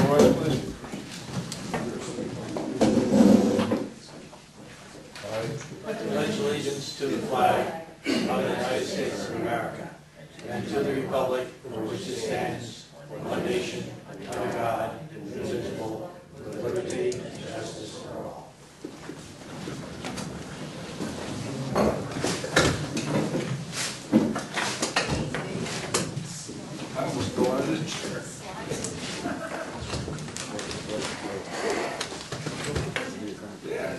rise, please. I pledge allegiance to the flag of the United States of America and to the republic for which it stands, one nation, under God, indivisible, with liberty and justice for all. I almost go out of the chair. Yeah.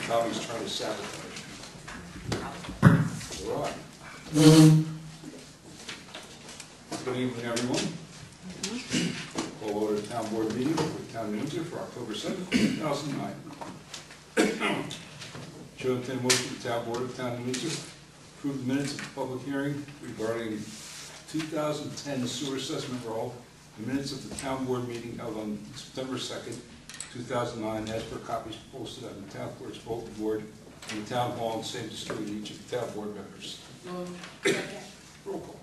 Tommy's trying to sabotage me. All right. Good evening, everyone. Call order the town board meeting for Town of Windsor for October 7th, 2009. Show and motion to the town board of Town of Windsor approve the minutes of the public hearing regarding 2010 sewer assessment roll, the minutes of the town board meeting held on September 2nd, 2009, as per copies posted on the town clerk's bulletin board in the town hall and same distributed to each of the town board members. Roll call.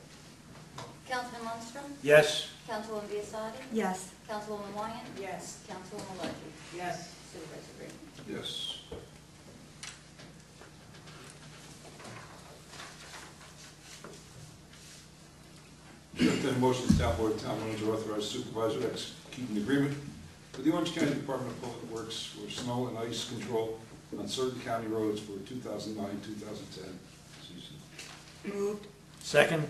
Councilman Lundstrom? Yes. Councilwoman Biasotti? Yes. Councilwoman Wyan? Yes. Councilwoman Malarkey? Yes. Supervisor Green? Yes. Entertained motion the town board of Town of Windsor authorize supervisor to execute an agreement with the Orange County Department of Public Works for snow and ice control on certain county roads for 2009-2010 season. Moved. Second.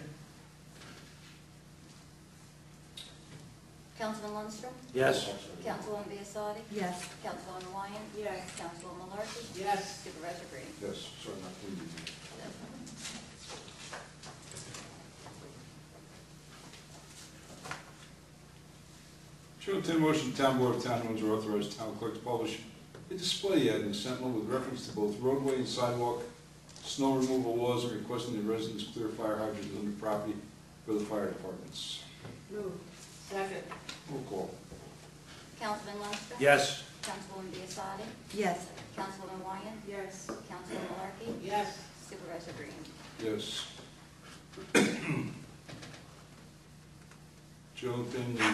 Councilman Lundstrom? Yes. Councilwoman Biasotti? Yes. Councilwoman Wyan? Yes. Councilwoman Malarkey? Yes. Supervisor Green? Yes, sorry, not reading. Show and motion, the town board of Town of Windsor authorize town clerk to publish a display ad in the Sentinel with reference to both roadway and sidewalk snow removal laws and requesting the residents clear fire hydrants on the property for the fire departments. Moved. Second. Roll call. Councilman Lundstrom? Yes. Councilwoman Biasotti? Yes. Councilwoman Wyan? Yes. Councilwoman Malarkey? Yes. Supervisor Green? Yes. Joe, then the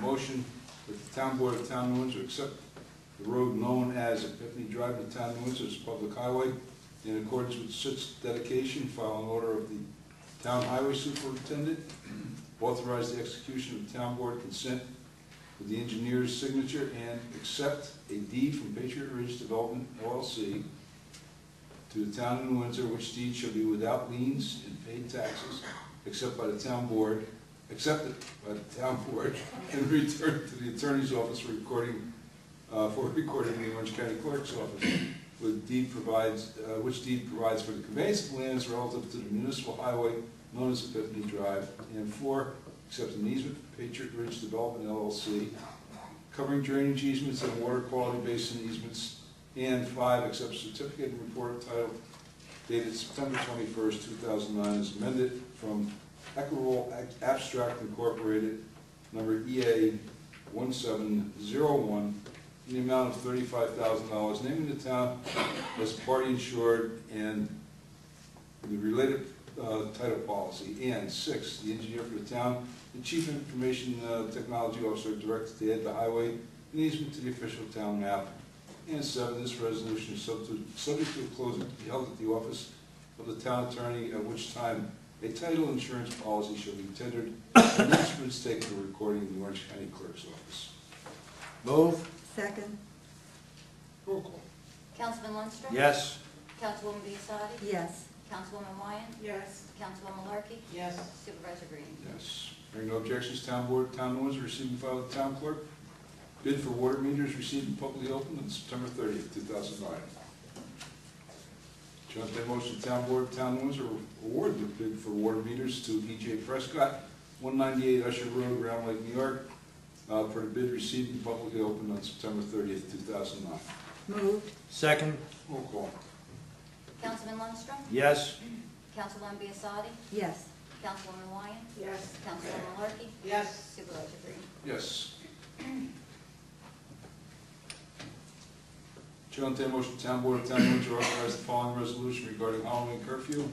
motion that the town board of Town of Windsor accept the road known as Epiphany Drive in the Town of Windsor as a public highway in accordance with such dedication, file an order of the town highway superintendent, authorize the execution of town board consent with the engineer's signature, and accept a deed from Patriot Ridge Development LLC to the town of New Windsor, which deed shall be without liens and paid taxes, except by the town board, accepted by the town board, and returned to the attorney's office for recording in the Orange County Clerk's office, with deed provides, which deed provides for the conveyance of lands relative to the municipal highway known as Epiphany Drive, and 4, accepts an easement from Patriot Ridge Development LLC, covering drainage easements and water quality basin easements, and 5, accepts certificate and report title dated September 21st, 2009, as amended from Equitable Abstract Incorporated, number EA 1701, in the amount of $35,000, naming the town as party insured and the related title policy. And 6, the engineer for the town, the chief information technology officer, directed to add the highway and easement to the official town map. And 7, this resolution is subject to a closing to be held at the office of the town attorney, at which time a title insurance policy shall be tendered and instruments taken for recording in the Orange County Clerk's office. Move. Second. Roll call. Councilman Lundstrom? Yes. Councilwoman Biasotti? Yes. Councilwoman Wyan? Yes. Councilwoman Malarkey? Yes. Supervisor Green? Yes. Hearing no objections, town board, Town of Windsor, received and filed with the town clerk. Bid for water meters received and publicly opened on September 30th, 2009. Joint Bid motion, town board, Town of Windsor, award the bid for water meters to E.J. Prescott, 198 Usher Road, Round Lake, New York, for the bid received and publicly opened on September 30th, 2009. Moved. Second. Roll call. Councilman Lundstrom? Yes. Councilwoman Biasotti? Yes. Councilwoman Wyan? Yes. Councilwoman Malarkey? Yes. Supervisor Green? Yes. Chair will entertain a motion, town board of Town of Windsor authorize the following resolution regarding Halloween curfew.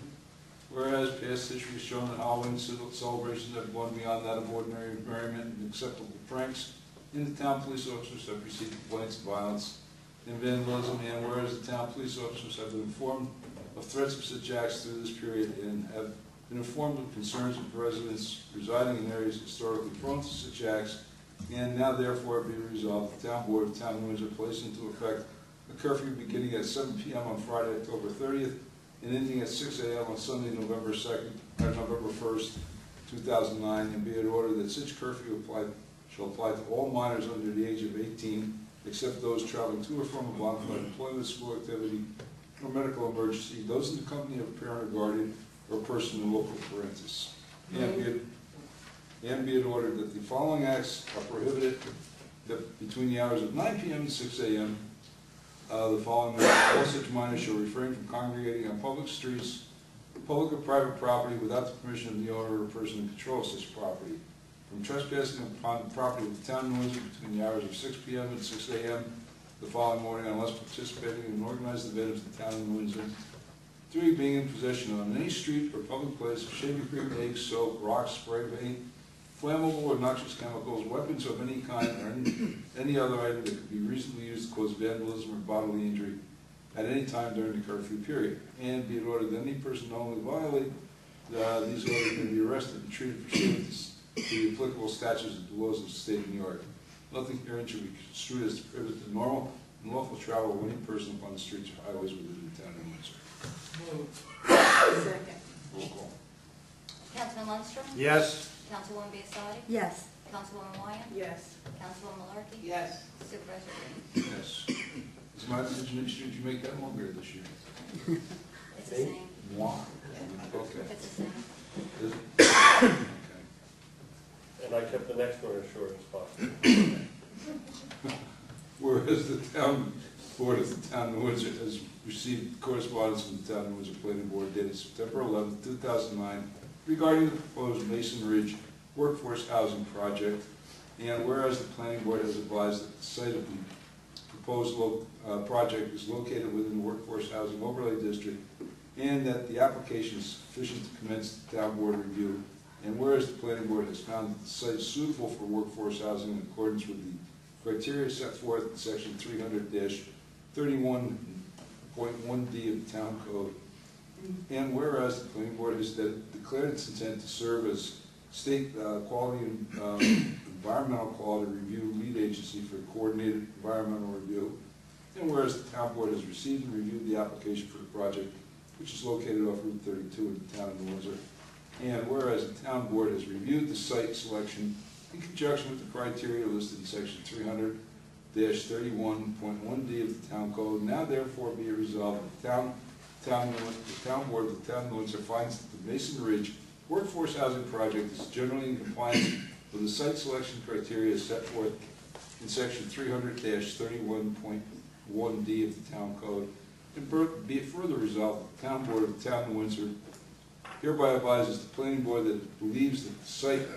Whereas past history has shown that Halloween celebrations have gone beyond that of ordinary merriment and acceptable pranks, in the town police officers have received complaints of violence and vandalism, and whereas the town police officers have been informed of threats of such acts through this period and have been informed of concerns of residents residing in areas historically prone to such acts, and now therefore be resolved, the town board of Town of Windsor placed into effect a curfew beginning at 7 p.m. on Friday, October 30th, and ending at 6 a.m. on Sunday, November 1st, 2009, and be it ordered that such curfew shall apply to all minors under the age of 18, except those traveling to or from a bona fide employment, school activity, or medical emergency, those in the company of a parent or guardian, or person in local parentis. And be it ordered that the following acts are prohibited between the hours of 9 p.m. and 6 a.m. The following all such minors shall refrain from congregating on public streets, public or private property without the permission of the owner or person in control of such property, from trespassing upon the property of the town of Windsor between the hours of 6 p.m. and 6 a.m. the following morning unless participating in an organized event of the town of Windsor. 3, being in possession on any street or public place of shaving cream, eggs, soap, rocks, spray paint, flammable or noxious chemicals, weapons of any kind, or any other item that could be reasonably used to cause vandalism or bodily injury at any time during the curfew period. And be it ordered that any person knowingly violate these orders may be arrested and treated pursuant to the applicable statutes and the laws of the state of New York. Nothing herein should be construed as to prohibit the normal and lawful travel of any person upon the streets or highways within the town of Windsor. Second. Roll call. Councilman Lundstrom? Yes. Councilwoman Biassadi? Yes. Councilwoman Wyatt? Yes. Councilwoman Malarkey? Yes. Supervisor Green? Yes. Is my decision, should you make that longer this year? It's the same. Moi. Okay. It's the same. Is it? Okay. And I kept the next one as short as possible. Whereas the town board of the town of Windsor has received correspondence from the town of Windsor Planning Board dated September 11, 2009, regarding the proposed Mason Ridge Workforce Housing Project, and whereas the planning board has advised that the site of the proposed project is located within the Workforce Housing Overlay District, and that the application is sufficient to commence the town board review, and whereas the planning board has found that the site is suitable for workforce housing in accordance with the criteria set forth in section 300-31.1D of the town code, and whereas the planning board has declared its intent to serve as state quality and environmental quality review lead agency for coordinated environmental review, and whereas the town board has received and reviewed the application for the project, which is located off Route 32 in the town of Windsor, and whereas the town board has reviewed the site selection in conjunction with the criteria listed in section 300-31.1D of the town code, now therefore be it resolved that the town board of the town of Windsor finds that the Mason Ridge Workforce Housing Project is generally in compliance with the site selection criteria set forth in section 300-31.1D of the town code, and be it further resolved that the town board of the town of Windsor hereby advises the planning board that it believes that the site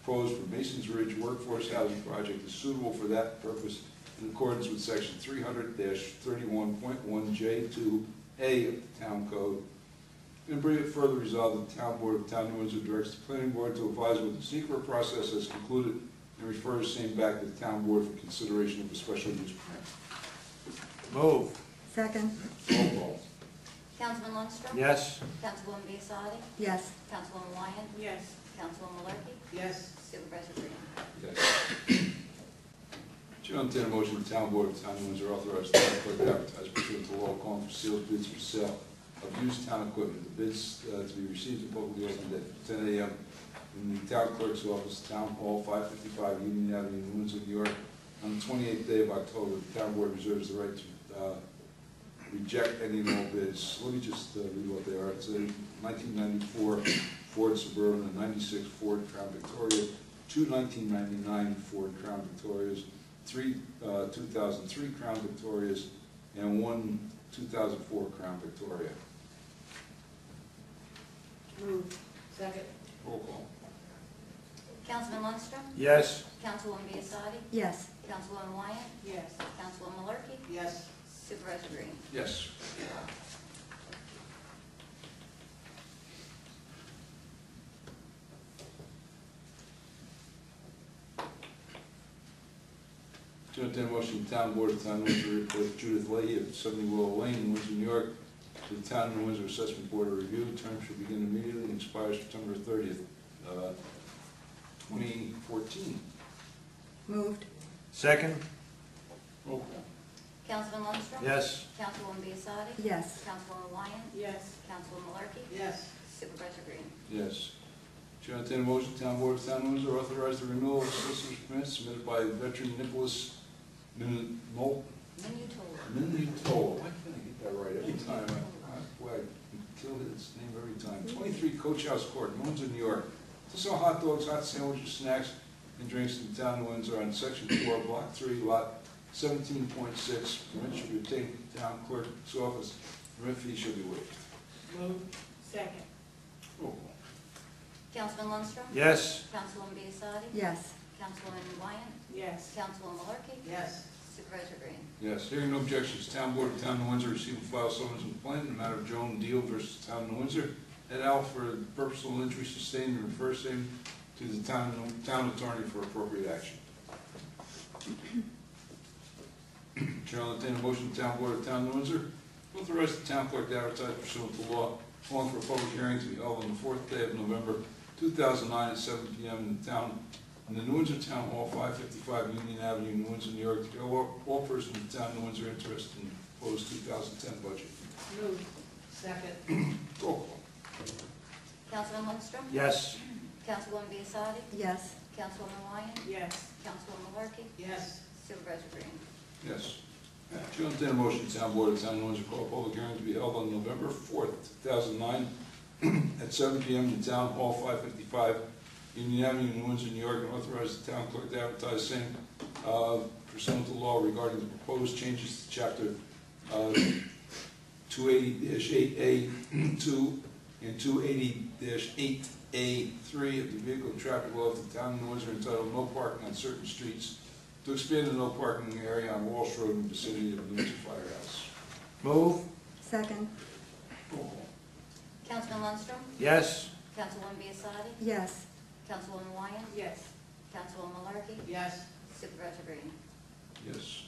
proposed for Mason's Ridge Workforce Housing Project is suitable for that purpose in accordance with section 300-31.1J2A of the town code. And be it further resolved that the town board of the town of Windsor directs the planning board to advise when the secret process has concluded and refers same back to the town board for consideration of a special use permit. Move. Second. Roll call. Councilman Lundstrom? Yes. Councilwoman Biassadi? Yes. Councilwoman Wyatt? Yes. Councilwoman Malarkey? Yes. Supervisor Green? Yes. Chair, I'll entertain a motion the town board of the town of Windsor authorize the town clerk to advertise pursuant to law calling for sealed bids for sale of used town equipment. The bids to be received and publicly opened at 10 a.m. in the town clerk's office, Town Hall, 555 Union Avenue, Windsor, New York, on the 28th day of October. The town board reserves the right to reject any and all bids. Let me just read what they are. It's a 1994 Ford Suburban, a 96 Ford Crown Victoria, 2 1999 Ford Crown Victorias, 3 2003 Crown Victorias, and 1 2004 Crown Victoria. Move. Second. Roll call. Councilman Lundstrom? Yes. Councilwoman Biassadi? Yes. Councilwoman Wyatt? Yes. Councilwoman Malarkey? Yes. Supervisor Green? Yes. To entertain a motion, the town board of town of Windsor report Judith Leahy of 70 Willow Lane, Windsor, New York, to the town of Windsor Assessment Board of Review. Term shall begin immediately and expire September 30th, 2014. Moved. Second? Roll call. Councilman Lundstrom? Yes. Councilwoman Biassadi? Yes. Councilwoman Wyatt? Yes. Councilwoman Malarkey? Yes. Supervisor Green? Yes. Chair, entertain a motion, town board of town of Windsor authorize the renewal of solicitor's permits submitted by veteran Nicholas Minutola. Why can't I get that right every time? Boy, I kill his name every time. 23 Coach House Court, Windsor, New York. To sell hot dogs, hot sandwiches, snacks, and drinks in the town of Windsor on Section 4, Block 3, Lot 17.6. Permit should be obtained from the town clerk's office. Permit fee shall be waived. Moved. Second. Roll call. Councilman Lundstrom? Yes. Councilwoman Biassadi? Yes. Councilwoman Wyatt? Yes. Councilwoman Malarkey? Yes. Supervisor Green? Yes, hearing no objections, town board of town of Windsor receive and file summons and complaint in the matter of Joan Deal versus town of Windsor et al. For personal injury sustained and refer same to the town attorney for appropriate action. Chair will entertain a motion, the town board of town of Windsor authorize the town clerk to advertise pursuant to law, calling for a public hearing to be held on the 4th day of November 2009 at 7 p.m. in the New Windsor Town Hall, 555 Union Avenue, New Windsor, New York, to all persons in the town of New Windsor interested in the proposed 2010 budget. Moved. Second. Roll call. Councilman Lundstrom? Yes. Councilwoman Biassadi? Yes. Councilwoman Wyatt? Yes. Councilwoman Malarkey? Yes. Supervisor Green? Yes. Chair will entertain a motion, the town board of town of Windsor call a public hearing to be held on November 4th, 2009 at 7 p.m. in Town Hall, 555 Union Avenue, New Windsor, New York, and authorize the town clerk to advertise same pursuant to law regarding the proposed changes to Chapter 280-8A2 and 280-8A3 of the Vehicle and Traffic Law of the town of New Windsor entitled No Parking on Certain Streets to expand the no parking area on Walsh Road in the vicinity of the Windsor Firehouse. Move. Second. Roll call. Councilman Lundstrom? Yes. Councilwoman Biassadi? Yes. Councilwoman Wyatt? Yes. Councilwoman Malarkey? Yes. Supervisor Green? Yes.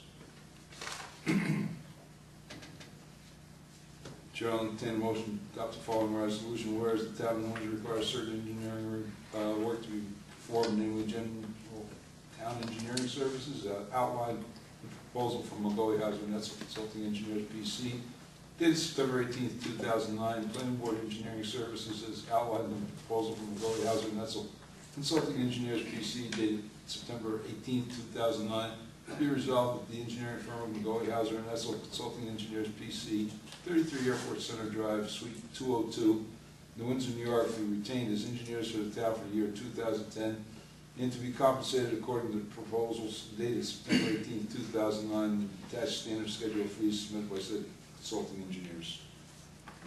Chair will entertain a motion to adopt the following resolution, whereas the town of Windsor requires certain engineering work to be performed, namely general town engineering services, outlined the proposal from McGoey Hauser Netzel Consulting Engineers PC, dated September 18th, 2009. Planning Board Engineering Services has outlined the proposal from McGoey Hauser Netzel Consulting Engineers PC, dated September 18th, 2009. Be resolved that the engineering firm of McGoey Hauser Netzel Consulting Engineers PC, 33 Airport Center Drive, Suite 202, New Windsor, New York, be retained as engineers for the town for the year 2010, and to be compensated according to the proposals dated September 18, 2009, and attached standard schedule of fees submitted by said consulting engineers.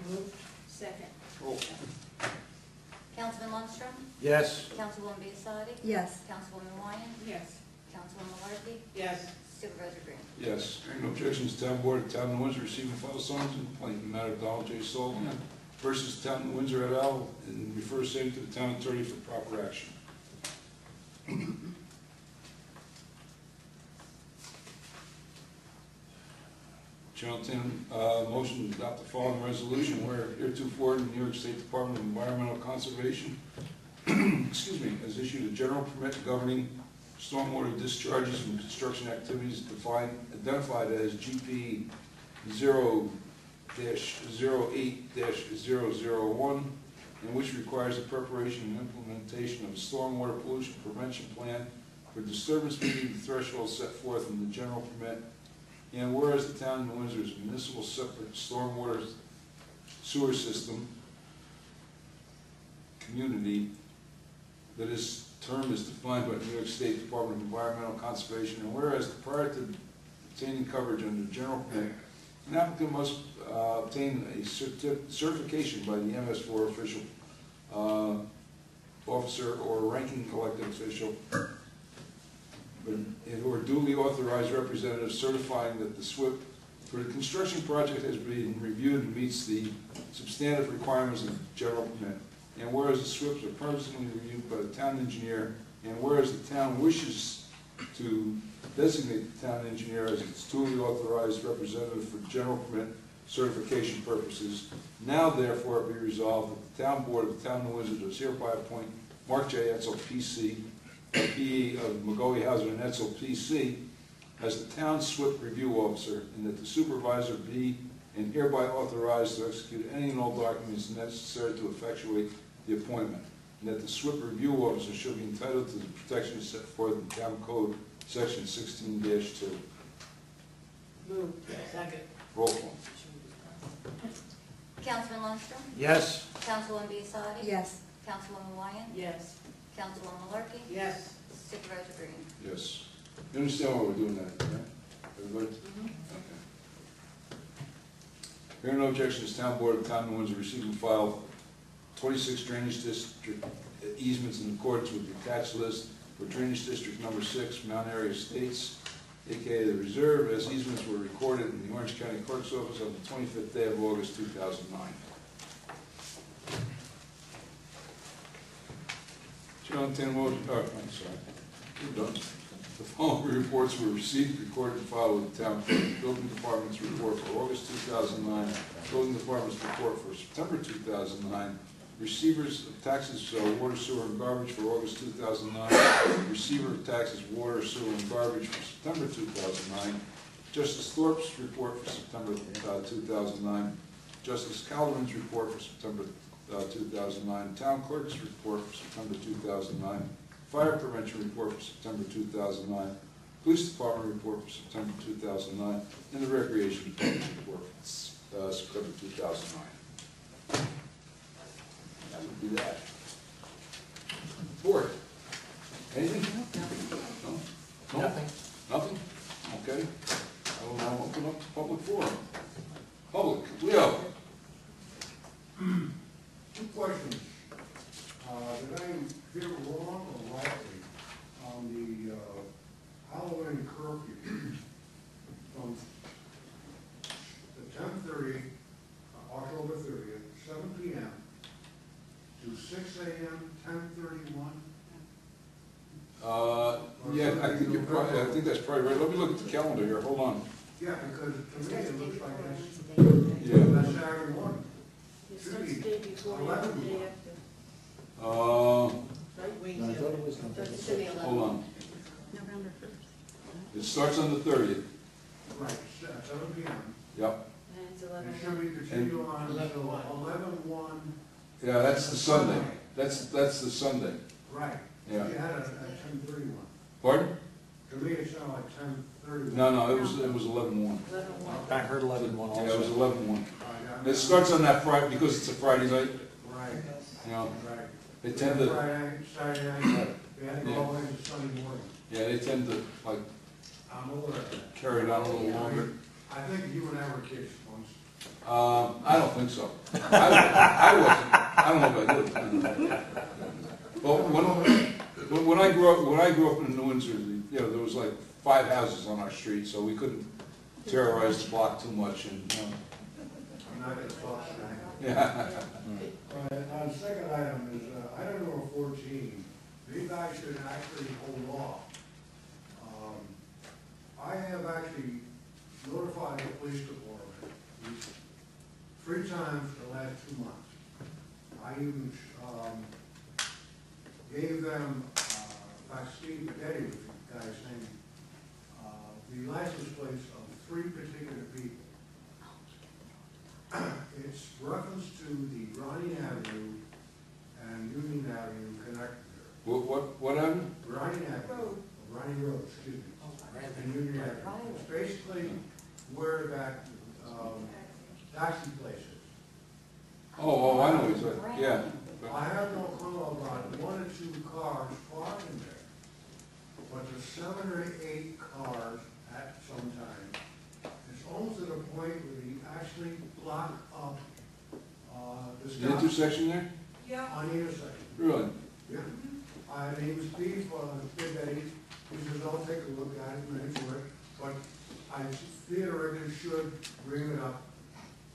Moved. Second. Roll. Councilman Lundstrom? Yes. Councilwoman Biassadi? Yes. Councilwoman Wyatt? Yes. Councilwoman Malarkey? Yes. Supervisor Green? Yes. Hearing no objections, town board of town of Windsor receiving file summons and complaint in the matter of Donald J. Sullivan versus town of Windsor et al. And refer same to the town attorney for proper action. Chair will entertain a motion to adopt the following resolution where heretofore the New York State Department of Environmental Conservation excuse me, has issued a general permit governing stormwater discharges and construction activities identified as GP 0-08-001, and which requires the preparation and implementation of a stormwater pollution prevention plan for disturbance meeting the threshold set forth in the general permit. And whereas the town of New Windsor's municipal separate stormwater sewer system community, that is term is defined by the New York State Department of Environmental Conservation, and whereas prior to obtaining coverage under the general permit, an applicant must obtain a certification by the MS4 official officer or ranking elected official, or duly authorized representative certifying that the SWIP for the construction project has been reviewed and meets the substantive requirements of the general permit. And whereas the SWIPs are personally reviewed by the town engineer, and whereas the town wishes to designate the town engineer as its duly authorized representative for general permit certification purposes. Now therefore be resolved that the town board of the town of New Windsor does hereby appoint Mark J. Etzel, P.C., P.E. of McGoey, Hauser, and Etzel, P.C., as the town SWIP review officer, and that the supervisor be and hereby authorized to execute any and all documents necessary to effectuate the appointment, and that the SWIP review officer shall be entitled to the protections set forth in Town Code Section 16-2. Moved. Second. Roll call. Councilman Lundstrom? Yes. Councilwoman Biassadi? Yes. Councilwoman Wyan? Yes. Councilwoman Malarkey? Yes. Supervisor Green? Yes. You understand why we're doing that, right? Everybody? Okay. Hearing no objections, Town Board of the Town of New Windsor received and filed 26 drainage district easements in accordance with the attached list for drainage district number 6, Mount Airy Estates, aka the Reserve, as easements were recorded in the Orange County Clerk's Office on the 25th day of August 2009. Chair, I'll entertain a motion. Oh, I'm sorry. We're done. The following reports were received, recorded, and filed with the town clerk. Building Department's report for August 2009, Building Department's report for September 2009, receivers of taxes, water, sewer, and garbage for August 2009, receiver of taxes, water, sewer, and garbage for September 2009, Justice Thorpe's report for September 2009, Justice Calvin's report for September 2009, Town Clerk's report for September 2009, Fire Prevention report for September 2009, Police Department report for September 2009, and the Recreation Department report for September 2009. That would be that. Board, anything? No? Nothing. Nothing? Okay. I will now open up the public forum. Public, Leo. Two questions. Did I hear wrong or rightly on the Halloween curfew from the 10:30, October 30th, 7 p.m. to 6 a.m., 10:31? Yeah, I think you're probably, I think that's probably right. Let me look at the calendar here, hold on. Yeah, because to me it looks like Yeah. that's Saturday morning. It Should starts be day before, 11 the day o'clock. after. Hold Right? No, I thought it was It should be 11. on. November 1st. It starts on the 30th. Right, 7 p.m. Yep. And it's It 11. should be continued on until 11:01. Yeah, that's the Sunday. That's the Sunday. Right. Yeah. You had it at 10:31. Pardon? To me, it sounded like 10:31. No, it was 11-1. 11-1. I heard 11-1 also. Yeah, it was 11-1. Yeah. It starts on that Friday, because it's a Friday night, Right, you know, right. they tend to, Friday, Saturday night, they had to go away to Sunday morning. yeah, they tend to, like, I'm aware of that. carry it on a little longer. I think you and I were kids once. I don't think so. I wasn't. I don't know if I did. Well, when I grew up in New Windsor, you know, there was like 5 houses on our street, so we couldn't terrorize the block too much, and, you know. I'm not gonna talk tonight. Yeah. All right, the second item is, item number 14, these guys should actually hold off. I have actually notified the police department 3 times the last 2 months. I even, gave them, by Steve Betty, was the guy's name, the license plates of 3 particular people. It's reference to the Ronnie Avenue and Union Avenue connected there. What happened? Ronnie Avenue, Ronnie Road, excuse me, and Union Avenue. It's basically where that, taxi place is. Oh, I know what you're saying, yeah. I have no clue about 1 or 2 cars parked in there, but there's 7 or 8 cars at some time. It's almost at a point where you actually block up, the The stop intersection there? on either side. Really? Yeah. My name is Steve, Betty, he says, I'll take a look at it and into it, but I theoretically should bring it up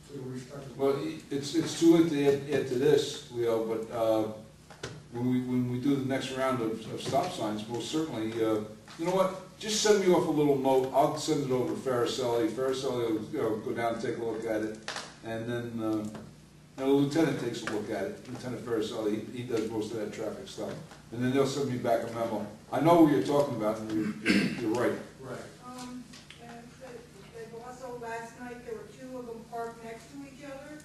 to the respective. Well, it's too late to add to this, Leo, but when we do the next round of stop signs, most certainly, you know what? Just send me off a little note. I'll send it over to Faricelli. Faricelli will, go down and take a look at it, and then the lieutenant takes a look at it. Lieutenant Faricelli, he does most of that traffic stuff, and then they'll send me back a memo. I know what you're talking about, and you're right. Right. And they also, last night, there were two of them parked next to each other.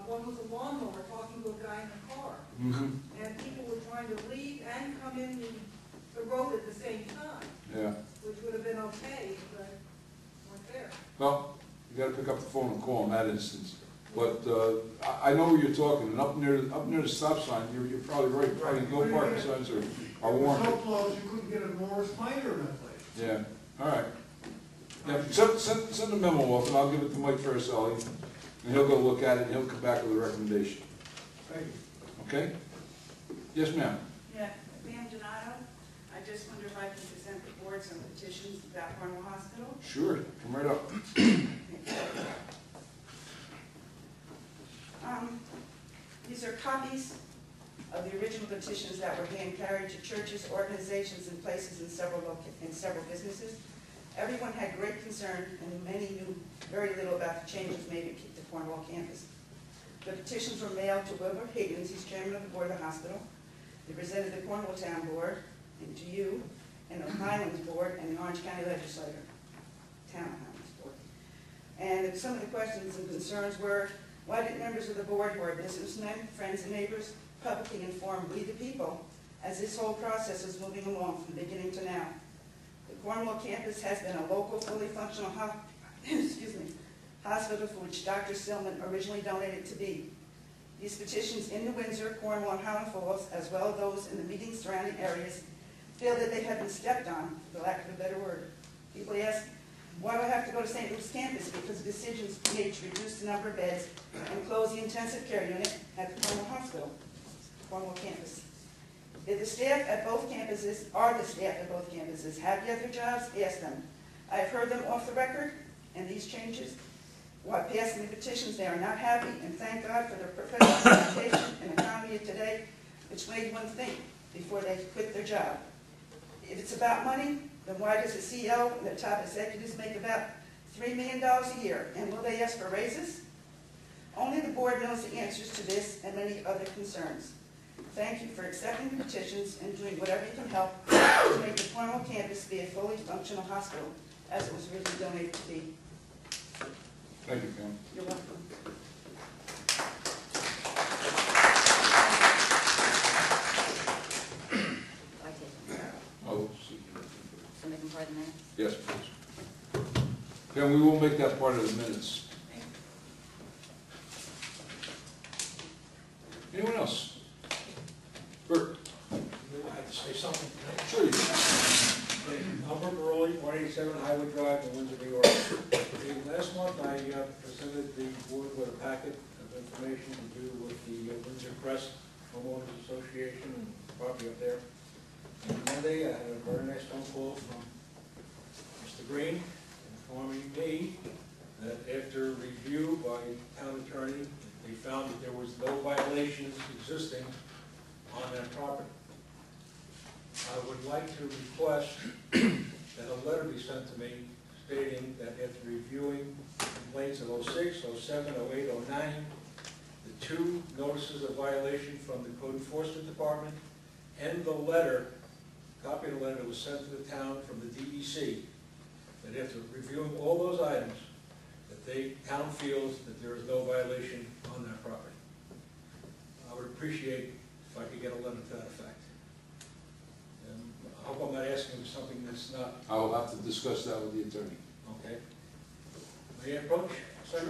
One was a lawnmower talking to a guy in a car. Mm-hmm. And people were trying to leave and come in the road at the same time, Yeah. which would have been okay, but weren't there. Well, you gotta pick up the phone and call in that instance. But, I know where you're talking, and up near the stop sign, you're probably right, probably no parking signs are It was warranted. so close, you couldn't get a Morris Minor in that place. Yeah, all right. Yeah, send a memo off, and I'll give it to Mike Faricelli, and he'll go look at it, and he'll come back with a recommendation, Thank you. okay? Yes, ma'am. Yeah, Pam Donato, I just wonder if I can present the board some petitions about Cornwall Hospital. Sure, come right up. These are copies of the original petitions that were hand carried to churches, organizations, and places in several businesses. Everyone had great concern, and many knew very little about the changes made at the Cornwall campus. The petitions were mailed to Wilbur Higgins, he's chairman of the board of the hospital. They presented the Cornwall Town Board, and to you, and the Highlands Board, and the Orange County Legislature, Town Highlands Board. And some of the questions and concerns were, why did members of the board who are businessmen, friends, and neighbors publicly inform we the people as this whole process is moving along from beginning to now? The Cornwall campus has been a local, fully functional hospital for which Dr. Stillman originally donated to be. These petitions in New Windsor, Cornwall, and Highland Falls, as well as those in the meeting surrounding areas, feel that they have been stepped on, for lack of a better word. People ask, why do I have to go to St. Luke's campus? Because decisions made to reduce the number of beds and close the intensive care unit at the Cornwall Hospital, Cornwall campus. If the staff at both campuses, have yet their jobs, ask them. I have heard them off the record, and these changes, while passing the petitions, they are not happy, and thank God for their professional education and economy of today, which made one think before they quit their job. If it's about money, then why does the CEO and the top executives make about $3 million a year, and will they ask for raises? Only the board knows the answers to this and many other concerns. Thank you for accepting the petitions and doing whatever you can help to make the Cornwall campus be a fully functional hospital, as it was originally donated to be. Thank you, Pam. You're welcome. I take them. Oh, see. So make them part of the minutes? Yes, please. Pam, we will make that part of the minutes. Anyone else? Bert? I have to say something. Sure you can. I'm Bert Baroli, 187 Highway Drive in Windsor, New York. Last month, I presented the board with a packet of information to do with the Windsor Crest Homeowners Association and property up there. And Monday, I had a very nice phone call from Mr. Green informing me that after review by town attorney, they found that there was no violations existing on that property. I would like to request that a letter be sent to me stating that after reviewing complaints of 06, 07, 08, 09, the 2 notices of violation from the Code Enforcement Department, and the letter, copy of the letter that was sent to the town from the DEC, that after reviewing all those items, that the town feels that there is no violation on that property. I would appreciate if I could get a letter to that effect. And I hope I'm not asking for something that's not, I will have to discuss that with the attorney. okay. May I approach, sir?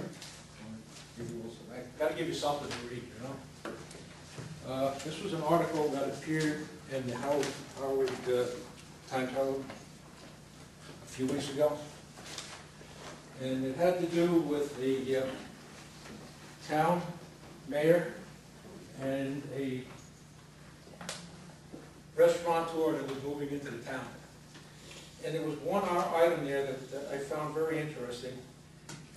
I gotta give you something to read, you know? This was an article that appeared in the Howard Times-Herald a few weeks ago. And it had to do with the town mayor and a restaurateur that was moving into the town. And there was one item there that I found very interesting.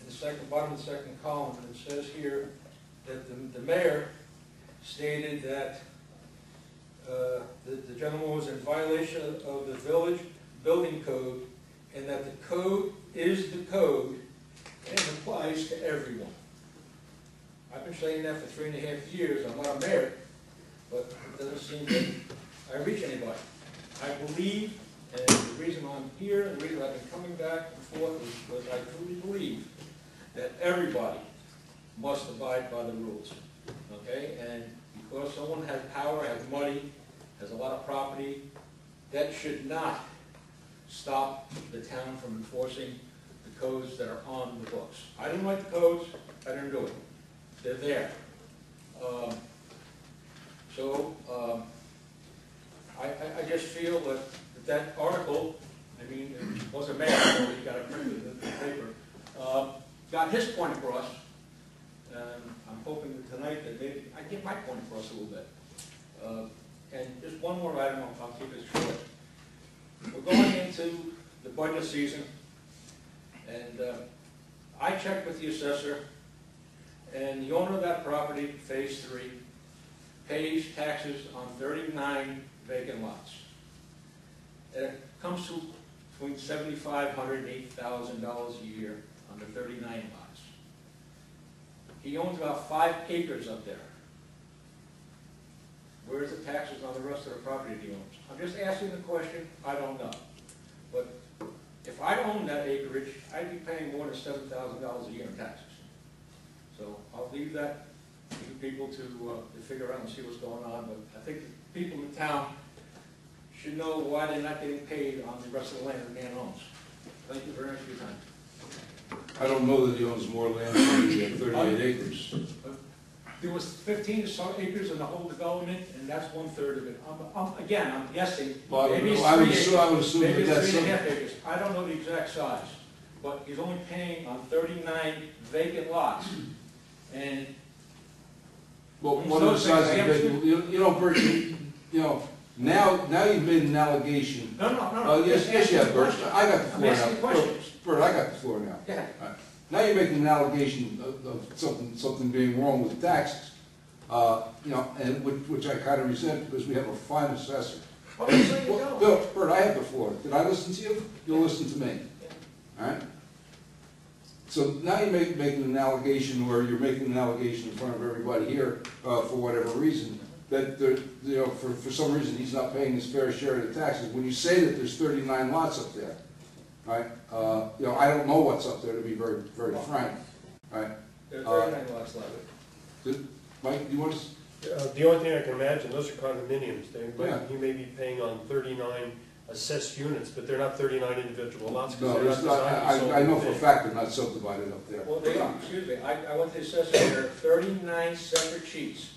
In the bottom of the second column, and it says here that the mayor stated that the gentleman was in violation of the village building code, and that the code is the code and applies to everyone. I've been saying that for 3.5 years. I'm not a mayor, but it doesn't seem that I reach anybody. I believe, and the reason I'm here, and the reason I've been coming back and forth is because I truly believe that everybody must abide by the rules, okay? And because someone has power, has money, has a lot of property, that should not stop the town from enforcing the codes that are on the books. I didn't write the codes, I didn't do it. They're there. I just feel that article, I mean, it wasn't bad, so he got it printed in the paper, got his point across, and I'm hoping that tonight that maybe I get my point across a little bit. And just one more item, I'll keep it short. We're going into the budget season, and I checked with the assessor, and the owner of that property, Phase 3, pays taxes on 39 vacant lots. And it comes to between $7,500 and $8,000 a year on the 39 lots. He owns about 5 acres up there. Where's the taxes on the rest of the property he owns? I'm just asking the question, I don't know. But if I owned that acreage, I'd be paying more than $7,000 a year in taxes. So I'll leave that to the people to figure out and see what's going on. But I think the people in town should know why they're not getting paid on the rest of the land the man owns. Thank you very much for your time. I don't know that he owns more land than the 38 acres. There was 15 or so acres in the whole development, and that's 1/3 of it. Again, I'm guessing. Well, maybe it's I would 3 assume, acres, maybe that it's that's 3.5 acres. I don't know the exact size, but he's only paying on 39 vacant lots. And well, one of the sides of it, you know, Bert, you know, now you've made an allegation. No. Yes, you have, Bert. I got the I'm floor asking now. questions. Bert, I got the floor now. Yeah. All right. Now you're making an allegation of something being wrong with taxes. You know, and which I kind of resent because we have a fine assessor. Oh, so you go. Bill, Bert, I have the floor. Did I listen to you? You'll listen to me. All right? So now you're making an allegation, or you're making an allegation in front of everybody here, for whatever reason, that there, you know, for some reason he's not paying his fair share of the taxes. When you say that there's 39 lots up there, right? You know, I don't know what's up there, to be very, very frank. Right? There are 39 lots left. Mike, do you want to? The only thing I can imagine, those are condominiums. Yeah. He may be paying on 39 assessed units, but they're not 39 individual lots. No, there's not. I know for a fact they're not subdivided up there. Well, they are, excuse me. I went to the assessor, there are 39 separate sheets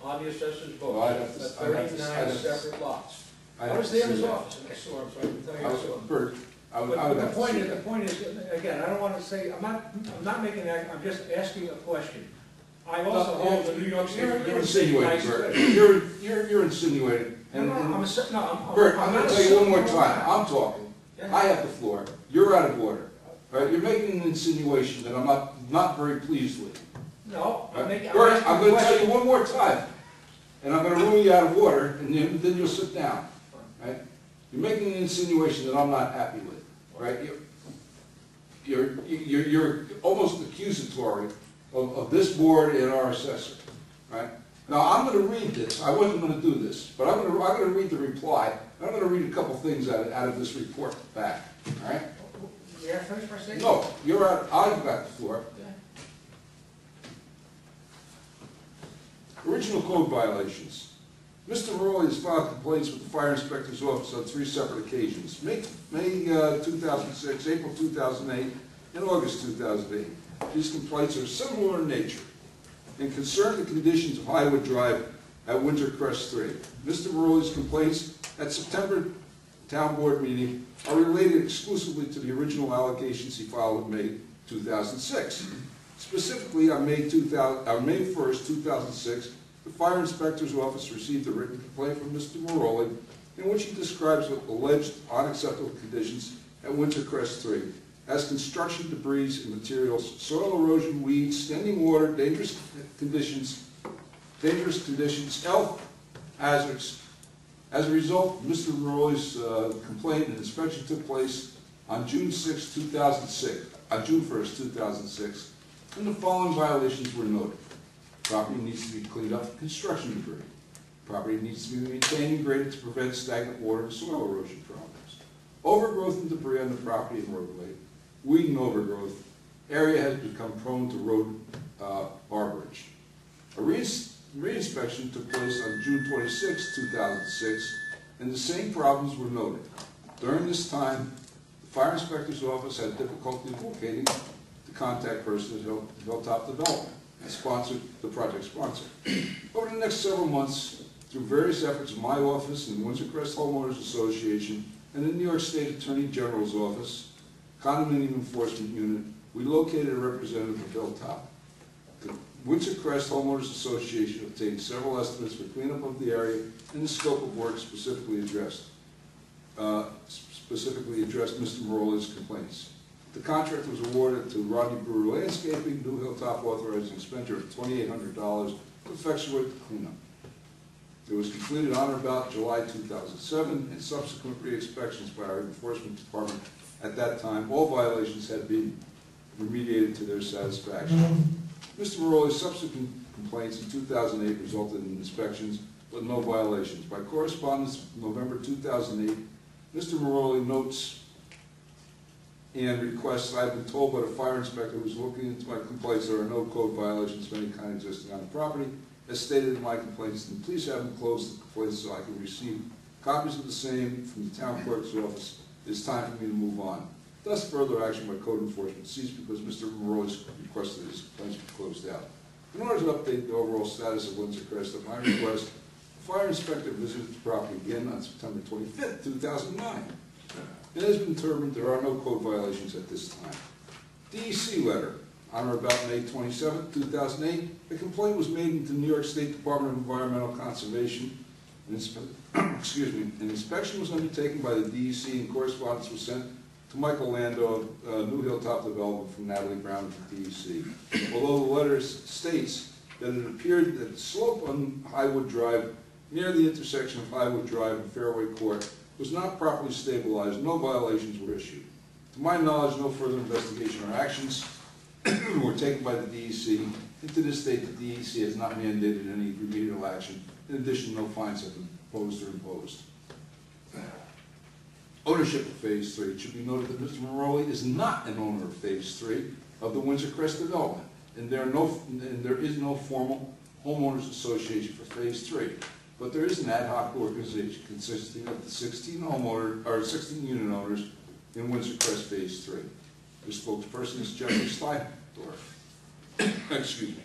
on the assessor's book. Well, I'd have to- 39 separate lots. I'd I have was to there in see his that. office, and I saw him, so I can tell you I saw him. Bert, I would But have the to point see is, that. again, I don't want to say, I'm not making that, I'm just asking a question. I also hold the New York State. You're insinuating, Bert. You're insinuating. No, I'm Bert, I'm not going to tell you one more assuming- time. I'm talking. Yeah. I have the floor. You're out of order. All right? You're making an insinuation that I'm not very pleased with. No, All I'm right? making. Bert, I'm going to asking tell you one more time, and I'm going to rule you out of order, and then you'll sit down. Right? You're making an insinuation that I'm not happy with. Right? You're almost accusatory of this board and our assessor. Right? Now, I'm going to read this. I wasn't going to do this, but I'm going to read the reply. I'm going to read a couple things out of this report back. All right? Yeah, finish my statement. No, you're out. I've got the floor. Original code violations. Mr. Rowley has filed complaints with the fire inspector's office on 3 separate occasions: May 2006, April 2008, and August 2008. These complaints are similar in nature and concern the conditions of Highwood Drive at Windsor Crest 3. Mr. Rowley's complaints at September Town Board meeting are related exclusively to the original allegations he filed in May 2006. Specifically, on May 1st, 2006, the fire inspector's office received a written complaint from Mr. Rowley in which he describes alleged unacceptable conditions at Windsor Crest 3 as construction debris and materials, soil erosion, weeds, standing water, dangerous conditions, health hazards, As a result, Mr. Maroli's complaint and inspection took place on June 1st, 2006, and the following violations were noted. Property needs to be cleaned up of construction debris. Property needs to be maintained and graded to prevent stagnant water and soil erosion problems. Overgrowth and debris on the property and roadway, weed and overgrowth. Area has become prone to road arborage. A reinspection took place on June 26, 2006, and the same problems were noted. During this time, the fire inspector's office had difficulty locating the contact person at Hilltop Development, and the project sponsor. Over the next several months, through various efforts of my office and the Windsor Crest Homeowners Association and the New York State Attorney General's Office, Condominium Enforcement Unit, we located a representative of Hilltop. The Windsor Crest Homeowners Association obtained several estimates for cleanup of the area and the scope of work specifically addressed Mr. Maroli's complaints. The contract was awarded to Rodney Brewer Landscaping, New Hilltop, authorizing expenditure of $2,800 to effectuate the cleanup. It was completed on or about July 2007, and subsequent re-inspections by our enforcement department at that time, all violations had been remediated to their satisfaction. Mr. Maroli's subsequent complaints in 2008 resulted in inspections, but no violations. By correspondence, November 2008, Mr. Maroli notes and requests, I've been told by the fire inspector who was looking into my complaints there are no code violations of any kind existing on the property. As stated in my complaints, then please have them close the complaints so I can receive copies of the same from the town clerk's office. It's time for me to move on. Thus, further action by code enforcement ceased because Mr. Maroli's requested his complaints be closed out. In order to update the overall status of Windsor Crest, at my request, the fire inspector visited the property again on September 25th, 2009. It has been determined there are no code violations at this time. DEC letter. On or about May 27, 2008, a complaint was made to the New York State Department of Environmental Conservation. An inspection was undertaken by the DEC, and correspondence was sent to Michael Lando of New Hilltop Development from Natalie Brown of the DEC. Although the letter states that it appeared that the slope on Highwood Drive near the intersection of Highwood Drive and Fairway Court was not properly stabilized, no violations were issued. To my knowledge, no further investigation or actions were taken by the DEC, and to this date, the DEC has not mandated any remedial action. In addition, no fines have been posed or imposed. Ownership of Phase 3. It should be noted that Mr. Maroli is not an owner of Phase 3 of the Windsor Crest development, and there is no formal homeowners association for Phase 3. But there is an ad hoc organization consisting of the 16 unit owners in Windsor Crest Phase 3. The spokesperson is Jeffrey Steindorf. Excuse me.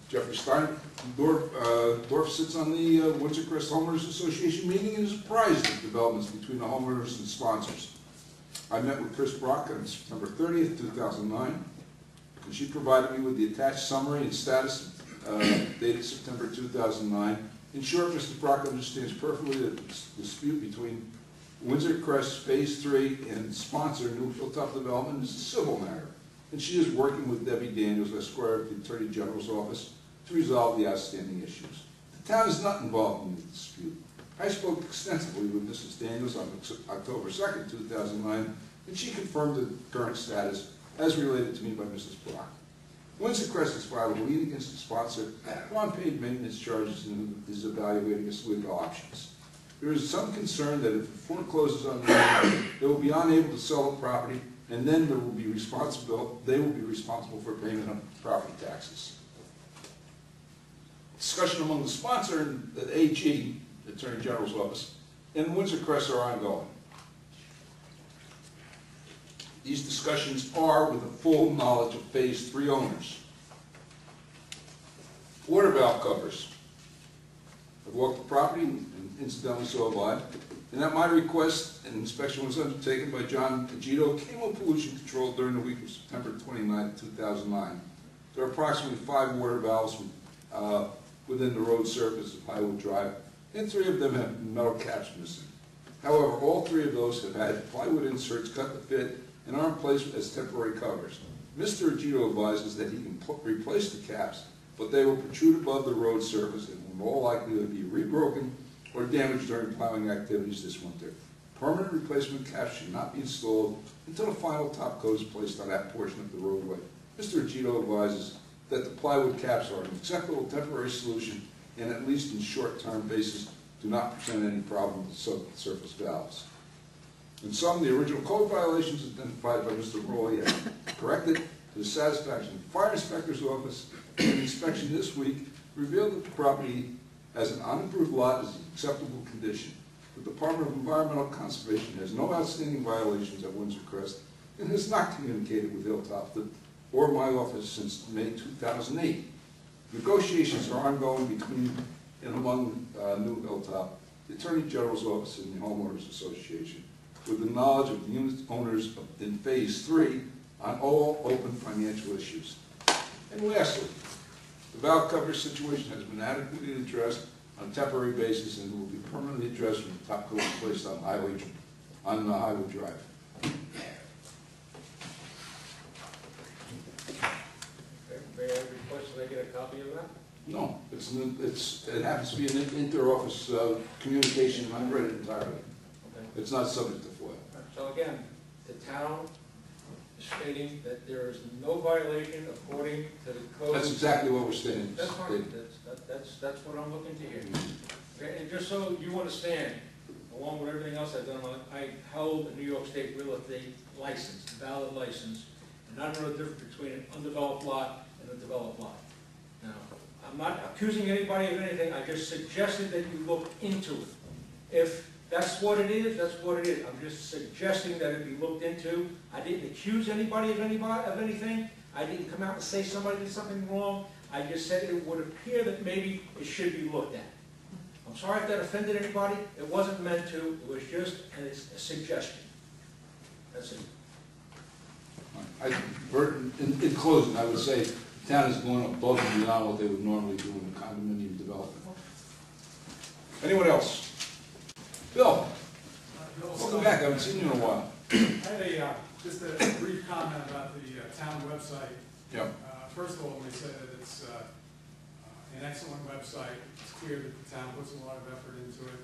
Jeffrey Steindorf sits on the Windsor Crest Homeowners Association meeting and is apprised of developments between the homeowners and sponsors. I met with Chris Brock on September 30th, 2009, and she provided me with the attached summary and status dated September 2009. In short, Mr. Brock understands perfectly that the dispute between Windsor Crest Phase 3 and sponsor New Hilltop Development is a civil matter, and she is working with Debbie Daniels, Esquire, at the Attorney General's office to resolve the outstanding issues. The town is not involved in the dispute. I spoke extensively with Mrs. Daniels on October 2nd, 2009, and she confirmed the current status as related to me by Mrs. Brock. Windsor Crest has filed a lien against the sponsor for unpaid maintenance charges and is evaluating its legal options. There is some concern that if it forecloses on the lien, they will be unable to sell the property, and then they will be responsible for payment of property taxes. Discussion among the sponsor and the AG, the Attorney General's office, and Windsor Crest are ongoing. These discussions are with the full knowledge of Phase 3 owners. Water valve covers. I've walked the property, and incidentally so have I, and at my request, an inspection was undertaken by John Agito, Chemo Pollution Control, during the week of September 29, 2009. There are approximately 5 water valves within the road surface of Highwood Drive, and 3 of them have metal caps missing. However, all 3 of those have had plywood inserts cut to fit and are in place as temporary covers. Mr. Agito advises that he can replace the caps, but they will protrude above the road surface and will in all likelihood be rebroken or damaged during plowing activities this winter. Permanent replacement caps should not be installed until the final top coat is placed on that portion of the roadway. Mr. Agito advises that the plywood caps are an acceptable temporary solution and at least in short-term basis do not present any problem with subsurface valves. In sum, the original code violations identified by Mr. Roy are corrected to the satisfaction of the fire inspector's office. An inspection this week revealed that the property as an unimproved lot is in acceptable condition. The Department of Environmental Conservation has no outstanding violations at Windsor Crest and has not communicated with Hilltop or my office since May 2008. Negotiations are ongoing between and among New Hilltop, the Attorney General's office, and the Homeowners Association, with the knowledge of the unit owners in Phase 3 on all open financial issues. And lastly, the valve coverage situation has been adequately addressed on a temporary basis and will be permanently addressed when the top coat is placed on Highway Drive. May I request that I get a copy of that? No, it happens to be an inter-office communication. I've read it entirely. Okay. It's not subject to FOIA. So again, the town is stating that there is no violation according to the code. That's exactly what we're stating. That's fine, that's what I'm looking to hear. Okay, and just so you understand, along with everything else I've done, I held a New York State real estate license, a valid license, and I know the difference between an undeveloped lot and a developed lot. Now, I'm not accusing anybody of anything, I just suggested that you look into it. If that's what it is, that's what it is. I'm just suggesting that it be looked into. I didn't accuse anybody of anything. I didn't come out and say somebody did something wrong. I just said it would appear that maybe it should be looked at. I'm sorry if that offended anybody. It wasn't meant to. It was just a suggestion. That's it. In closing, I would say the town is going above and beyond what they would normally do in a condominium development. Anyone else? Bill, welcome back. I haven't seen you in a while. I had just a brief comment about the town website. Yeah. First of all, let me say that it's an excellent website. It's clear that the town puts a lot of effort into it,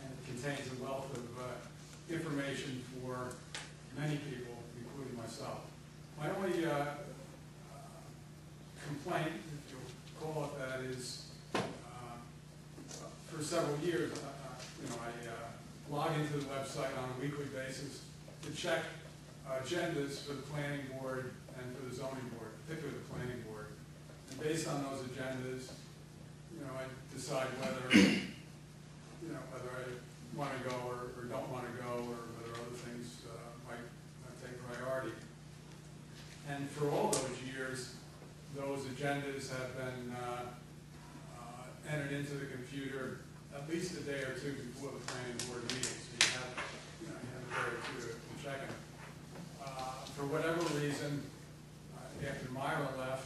and it contains a wealth of information for many people, including myself. My only complaint, if you'll call it that, is for several years, I log into the website on a weekly basis to check agendas for the planning board and for the zoning board, particularly the planning board. And based on those agendas, I decide whether, whether I want to go or don't want to go, or whether other things might take priority. And for all those years, those agendas have been entered into the computer at least a day or two before the planning board meeting, so you have a day or two to check them. For whatever reason, after Myra left,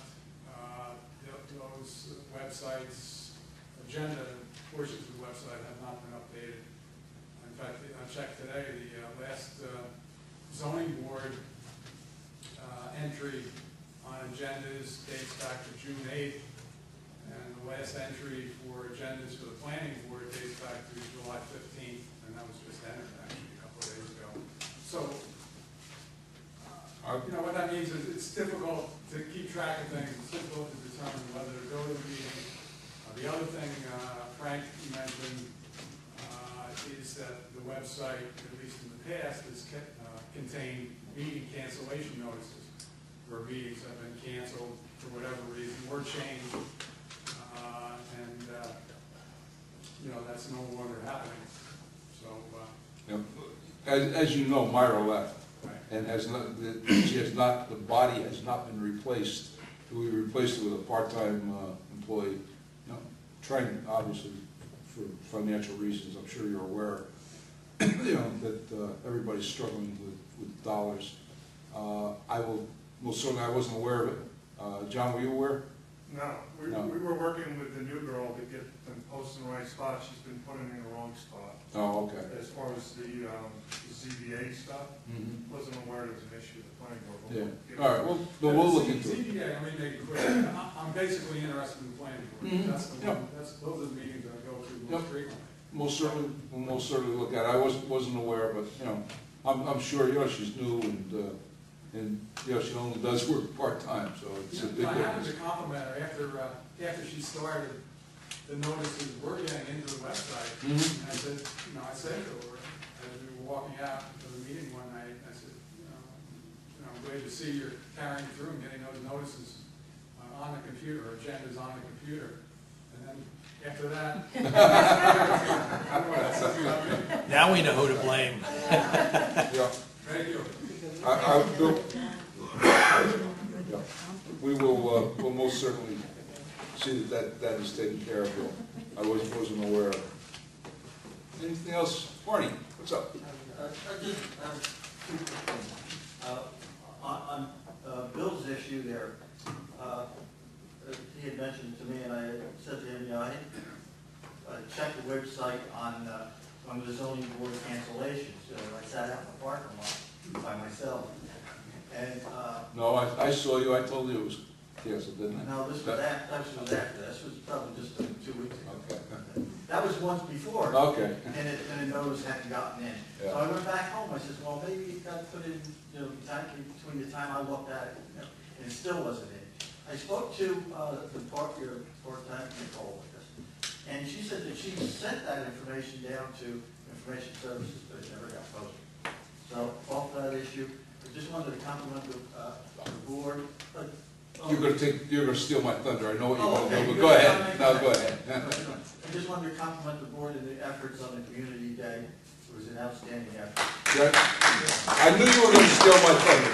those websites, agenda portions of the website have not been updated. In fact, I checked today, the last zoning board entry on agendas dates back to June 8th. And the last entry for agendas for the planning board dates back to July 15th, and that was just entered actually a couple of days ago. So, what that means is it's difficult to keep track of things. It's difficult to determine whether to go to the meeting. The other thing Frank mentioned is that the website, at least in the past, has contained meeting cancellation notices where meetings have been canceled for whatever reason or changed. That's no longer happening. So, as you know, Myra left, right. and the body has not been replaced. We replaced it with a part-time employee. Trying, obviously, for financial reasons. I'm sure you're aware, that everybody's struggling with dollars. I wasn't aware of it. John, were you aware? No, No. we were working with the new girl to get them posted in the right spot. She's been putting in the wrong spot. Oh, okay. As far as the ZBA stuff, Mhm. wasn't aware there was an issue with the planning board. Yeah, We'll get all right, well, we'll look into it. ZBA, let me make it clear, I'm basically interested in the planning board. Mhm. That's the Yep. one, those are the meetings I go to Yep. most frequently. We'll most certainly look at it. I wasn't aware, but, you know, I'm sure, you know, she's new and, you know, she only does work part-time, so it's a big I happened difference. to compliment her after she started, the notices were getting into the website. Mhm. And I said, you know, I said to her, as we were walking out to the meeting one night, I said, you know, I'm glad to see you're carrying through and getting those notices on the computer, or agendas on the computer. And then after that, I don't know what that says about me. Now we know who to blame. Yeah, Thank you. Bill, yeah. We'll most certainly see that is taken care of, Bill. I wasn't aware of it. Anything else? Barney, what's up? I just have two quick things. On Bill's issue there, he had mentioned to me, and I said to him, you know, I checked the website on the zoning board cancellations. So I sat out in the parking lot by myself. And No, I saw you, I told you it was canceled, didn't I? no, this was after. This was probably just 2 weeks ago. Okay. That was once before. Okay. And the notice hadn't gotten in. Yeah. So I went back home, I said, well, maybe it got put in, you know, exactly between the time I looked at it, you know, and it still wasn't in. I spoke to your part-time Nicole, I guess, and she said that she sent that information down to Information Services, but it never got posted. So off that issue, I just wanted to compliment the board. You're gonna steal my thunder, I know what you're Oh, gonna okay. do, but go ahead, no, go ahead. I just wanted to compliment the board and the efforts on the Community Day. It was an outstanding effort. I knew you were gonna steal my thunder.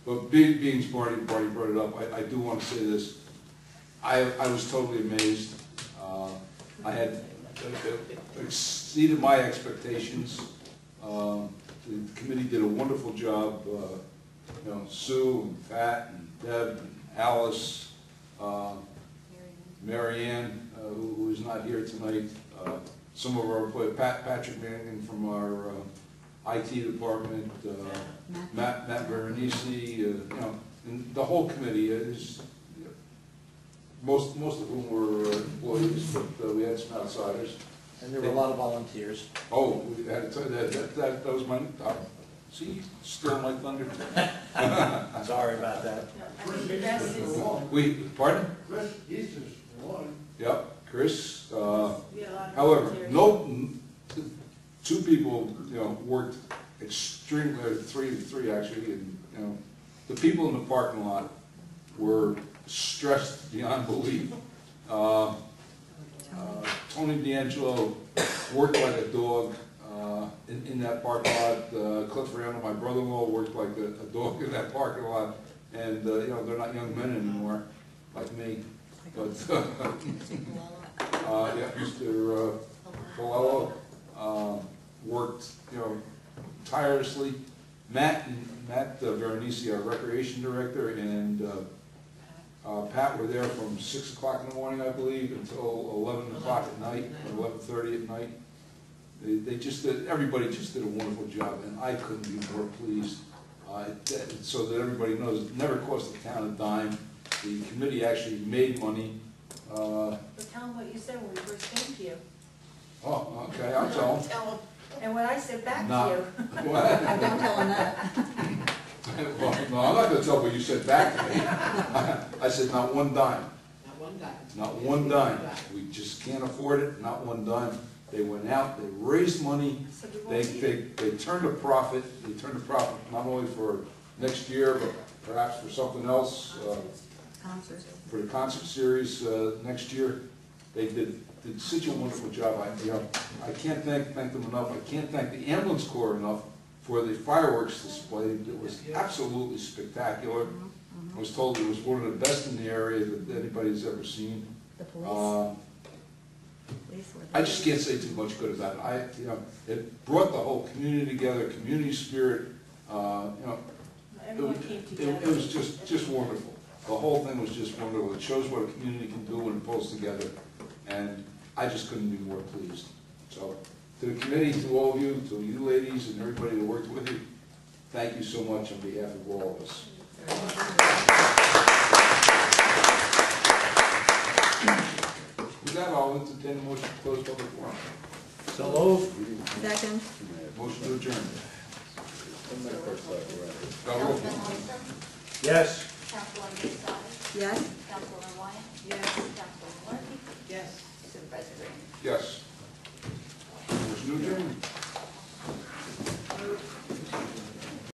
But being Barney brought it up, I do want to say this. I was totally amazed. I had exceeded my expectations. The committee did a wonderful job. You know, Sue and Pat and Deb and Alice, Mary Ann, who is not here tonight. Some of our employees, Patrick Manning from our IT department, Matt Veronese, you know, and the whole committee is, most of whom were employees, but we had some outsiders. And there were a lot of volunteers. Oh, we had to, that was my, see, still my thunder. Sorry about that. Pardon? Chris Easter's one. Yep, Chris, however, two people, you know, worked extremely, or three actually, and, you know, the people in the parking lot were stressed beyond belief. Tony D'Angelo worked like a dog in that parking lot. Cliff Randall, my brother-in-law, worked like a dog in that parking lot. And, you know, they're not young men anymore, like me. But, yeah, Mr. Colello worked, you know, tirelessly. Matt Veronese, our recreation director, and Pat were there from 6 o'clock in the morning, I believe, until 11 o'clock at night, or 11:30 at night. They just did, everybody just did a wonderful job, and I couldn't be more pleased. So that everybody knows, it never cost the town a dime. The committee actually made money. But tell them what you said when we first came to you. Oh, okay, I'll tell them. Tell them. And when I said back Not- to you. I don't tell them that. Well, no, I'm not gonna tell what you said back to me. I said not one dime. Not one dime. Not one dime. We just can't afford it, not one dime. They went out, they raised money, So we won't need it. they turned a profit. They turned a profit not only for next year, but perhaps for something else, Concerts. for the concert series next year. They did such a wonderful job. I can't thank them enough. I can't thank the ambulance corps enough for the fireworks display. It was absolutely spectacular. I was told it was one of the best in the area that anybody's ever seen. The police. I just can't say too much good about it. It brought the whole community together, community spirit. Everyone came It together. was just wonderful. The whole thing was just wonderful. It shows what a community can do when it pulls together, and I just couldn't be more pleased. So, to the committee, to all of you, to you ladies, and everybody that worked with you, thank you so much on behalf of all of us. With that, I'll entertain a motion to close public forum. So moved. Second. Motion to adjourn. Councilman Roll. Windsor, Yes. Councilman Masson, Yes. Councilman Wyatt, Yes. Councilman Murphy, Yes. Supervisor Green. Yes. Motion to adjourn.